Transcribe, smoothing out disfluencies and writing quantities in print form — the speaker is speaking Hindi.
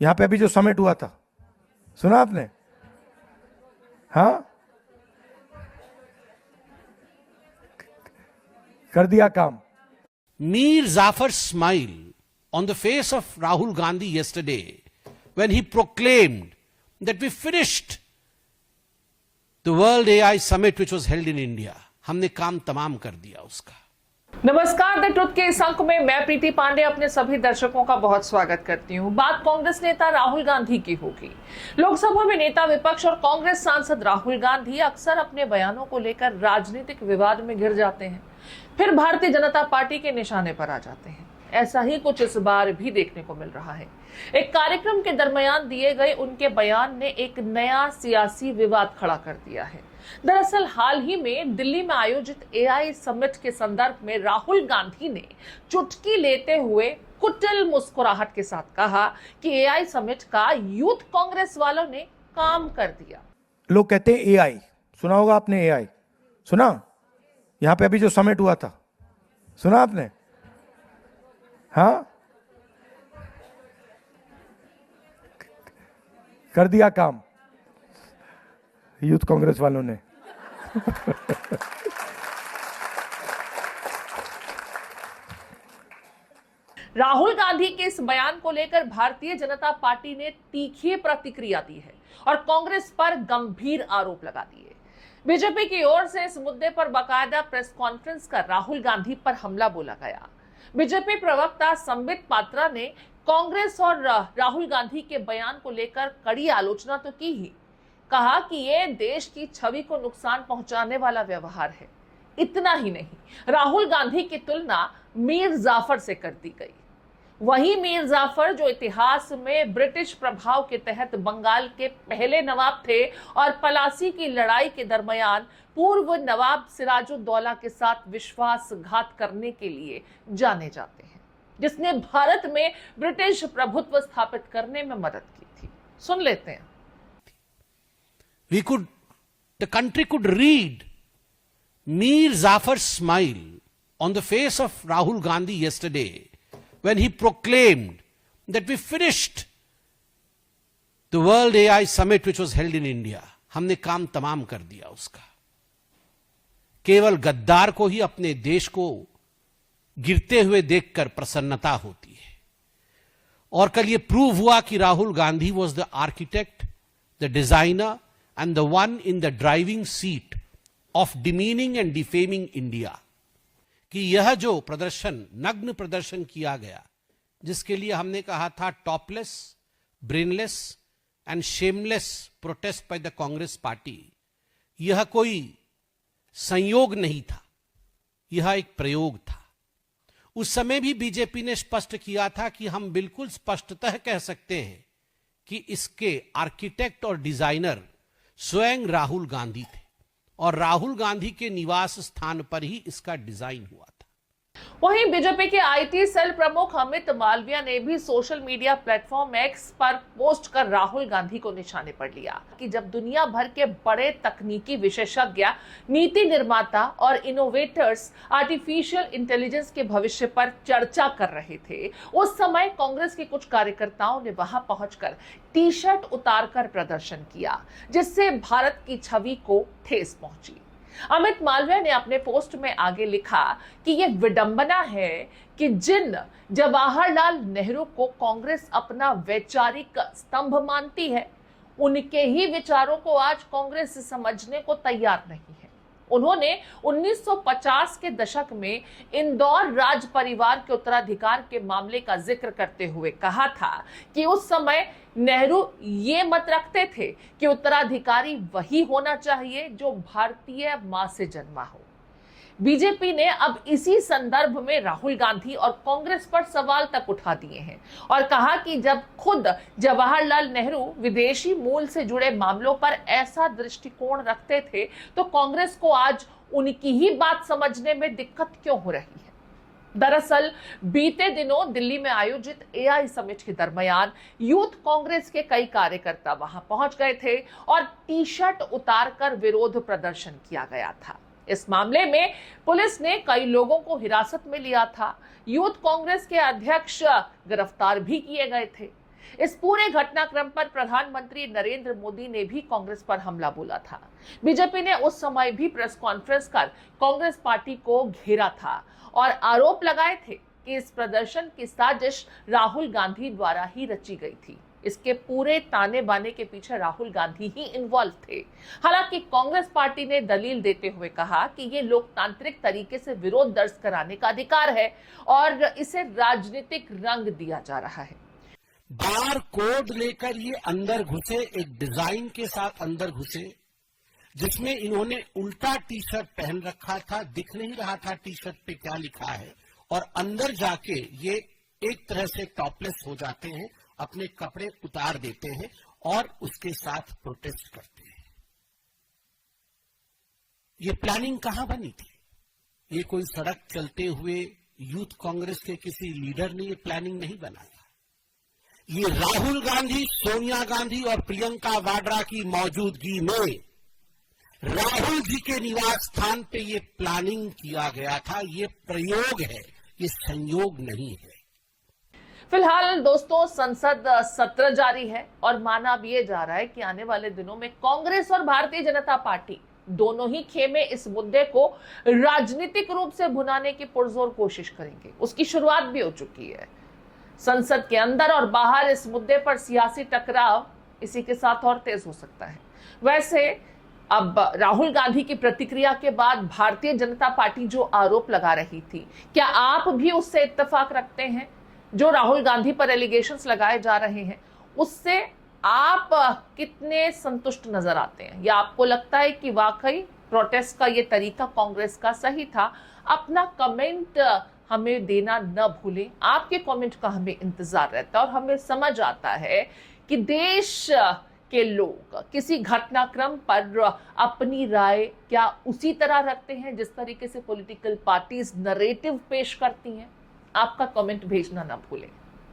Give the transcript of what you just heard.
यहां पे अभी जो समिट हुआ था, सुना आपने? हाँ, कर दिया काम। Mir Zafar's smile on the face of Rahul Gandhi yesterday when he proclaimed that we finished the World AI Summit which was held in India. हमने काम तमाम कर दिया उसका। नमस्कार, द ट्रुथ के इस अंक में मैं प्रीति पांडे अपने सभी दर्शकों का बहुत स्वागत करती हूं। बात कांग्रेस नेता राहुल गांधी की होगी। लोकसभा में नेता विपक्ष और कांग्रेस सांसद राहुल गांधी अक्सर अपने बयानों को लेकर राजनीतिक विवाद में घिर जाते हैं, फिर भारतीय जनता पार्टी के निशाने पर आ जाते हैं। ऐसा ही कुछ इस बार भी देखने को मिल रहा है। एक कार्यक्रम के दरमियान दिए गए उनके बयान ने एक नया सियासी विवाद खड़ा कर दिया है। दरअसल हाल ही में दिल्ली में आयोजित एआई समिट के संदर्भ में राहुल गांधी ने चुटकी लेते हुए कुटिल मुस्कुराहट के साथ कहा कि एआई समिट का यूथ कांग्रेस वालों ने काम कर दिया। लोग कहते हैं एआई, सुना होगा आपने? एआई सुना? यहां पे अभी जो समिट हुआ था, सुना आपने? हाँ, कर दिया काम यूथ कांग्रेस वालों ने। राहुल गांधी के इस बयान को लेकर भारतीय जनता पार्टी ने तीखी प्रतिक्रिया दी है और कांग्रेस पर गंभीर आरोप लगा दिए। बीजेपी की ओर से इस मुद्दे पर बाकायदा प्रेस कॉन्फ्रेंस कर राहुल गांधी पर हमला बोला गया। बीजेपी प्रवक्ता संबित पात्रा ने कांग्रेस और राहुल गांधी के बयान को लेकर कड़ी आलोचना तो की ही, कहा कि ये देश की छवि को नुकसान पहुंचाने वाला व्यवहार है। इतना ही नहीं, राहुल गांधी की तुलना मीर जाफर से कर दी गई। वही मीर जाफर जो इतिहास में ब्रिटिश प्रभाव के तहत बंगाल के पहले नवाब थे और पलासी की लड़ाई के दरमियान पूर्व नवाब सिराजुद्दौला के साथ विश्वासघात करने के लिए जाने जाते हैं, जिसने भारत में ब्रिटिश प्रभुत्व स्थापित करने में मदद की थी। सुन लेते हैं। The country could read Mir Zafar's smile on the face of Rahul Gandhi yesterday when he proclaimed that we finished the World AI Summit which was held in India. हमने काम तमाम कर दिया उसका। केवल गद्दार को ही अपने देश को गिरते हुए देखकर प्रसन्नता होती है। और कल ये प्रूव हुआ कि Rahul Gandhi was the architect, the designer and the one in the driving seat of demeaning and defaming India, कि यह जो प्रदर्शन, नग्न प्रदर्शन किया गया, जिसके लिए हमने कहा था topless, brainless and shameless protest by the Congress party, यह कोई संयोग नहीं था, यह एक प्रयोग था। उस समय भी बीजेपी ने स्पष्ट किया था कि हम बिल्कुल स्पष्टतः कह सकते हैं कि इसके आर्किटेक्ट और डिजाइनर स्वयं राहुल गांधी थे और राहुल गांधी के निवास स्थान पर ही इसका डिजाइन हुआ था। वहीं बीजेपी के आईटी सेल प्रमुख अमित मालविया ने भी सोशल मीडिया प्लेटफॉर्म एक्स पर पोस्ट कर राहुल गांधी को निशाने पर लिया कि जब दुनिया भर के बड़े तकनीकी विशेषज्ञ, नीति निर्माता और इनोवेटर्स आर्टिफिशियल इंटेलिजेंस के भविष्य पर चर्चा कर रहे थे, उस समय कांग्रेस के कुछ कार्यकर्ताओं ने वहां पहुंचकर टी शर्ट उतारकर प्रदर्शन किया, जिससे भारत की छवि को ठेस पहुंची। अमित मालविया ने अपने पोस्ट में आगे लिखा कि यह विडंबना है कि जिन जवाहरलाल नेहरू को कांग्रेस अपना वैचारिक स्तंभ मानती है, उनके ही विचारों को आज कांग्रेस समझने को तैयार नहीं है। उन्होंने 1950 के दशक में इंदौर राज परिवार के उत्तराधिकार के मामले का जिक्र करते हुए कहा था कि उस समय नेहरू ये मत रखते थे कि उत्तराधिकारी वही होना चाहिए जो भारतीय मां से जन्मा हो। बीजेपी ने अब इसी संदर्भ में राहुल गांधी और कांग्रेस पर सवाल तक उठा दिए हैं और कहा कि जब खुद जवाहरलाल नेहरू विदेशी मूल से जुड़े मामलों पर ऐसा दृष्टिकोण रखते थे, तो कांग्रेस को आज उनकी ही बात समझने में दिक्कत क्यों हो रही है। दरअसल बीते दिनों दिल्ली में आयोजित एआई समिट के दरमियान यूथ कांग्रेस के कई कार्यकर्ता वहां पहुंच गए थे और टी शर्ट उतारकर विरोध प्रदर्शन किया गया था। इस मामले में पुलिस ने कई लोगों को हिरासत में लिया था। यूथ कांग्रेस के अध्यक्ष गिरफ्तार भी किए गए थे। इस पूरे घटनाक्रम पर प्रधानमंत्री नरेंद्र मोदी ने भी कांग्रेस पर हमला बोला था। बीजेपी ने उस समय भी प्रेस कॉन्फ्रेंस कर कांग्रेस पार्टी को घेरा था और आरोप लगाए थे कि इस प्रदर्शन की साजिश राहुल गांधी द्वारा ही रची गई थी। इसके पूरे ताने बाने के पीछे राहुल गांधी ही इन्वॉल्व थे। हालांकि कांग्रेस पार्टी ने दलील देते हुए कहा कि ये लोकतांत्रिक तरीके से विरोध दर्ज कराने का अधिकार है और इसे राजनीतिक रंग दिया जा रहा है। बार कोड लेकर ये अंदर घुसे, एक डिजाइन के साथ अंदर घुसे, जिसमें इन्होंने उल्टा टी शर्ट पहन रखा था, दिख नहीं रहा था टी शर्ट पे क्या लिखा है, और अंदर जाके ये एक तरह से टॉपलेस हो जाते हैं, अपने कपड़े उतार देते हैं और उसके साथ प्रोटेस्ट करते हैं। ये प्लानिंग कहां बनी थी? ये कोई सड़क चलते हुए यूथ कांग्रेस के किसी लीडर ने ये प्लानिंग नहीं बनाया। ये राहुल गांधी, सोनिया गांधी और प्रियंका वाड्रा की मौजूदगी में राहुल जी के निवास स्थान पे ये प्लानिंग किया गया था। ये प्रयोग है, ये संयोग नहीं है। फिलहाल दोस्तों संसद सत्र जारी है और माना अब ये जा रहा है कि आने वाले दिनों में कांग्रेस और भारतीय जनता पार्टी दोनों ही खेमे इस मुद्दे को राजनीतिक रूप से भुनाने की पुरजोर कोशिश करेंगे। उसकी शुरुआत भी हो चुकी है। संसद के अंदर और बाहर इस मुद्दे पर सियासी टकराव इसी के साथ और तेज हो सकता है। वैसे अब राहुल गांधी की प्रतिक्रिया के बाद भारतीय जनता पार्टी जो आरोप लगा रही थी, क्या आप भी उससे इत्तेफाक रखते हैं? जो राहुल गांधी पर एलिगेशंस लगाए जा रहे हैं उससे आप कितने संतुष्ट नजर आते हैं, या आपको लगता है कि वाकई प्रोटेस्ट का ये तरीका कांग्रेस का सही था? अपना कमेंट हमें देना न भूलें। आपके कमेंट का हमें इंतजार रहता है और हमें समझ आता है कि देश के लोग किसी घटनाक्रम पर अपनी राय क्या उसी तरह रखते हैं जिस तरीके से पॉलिटिकल पार्टीज नरेटिव पेश करती हैं। आपका कमेंट भेजना ना भूलें।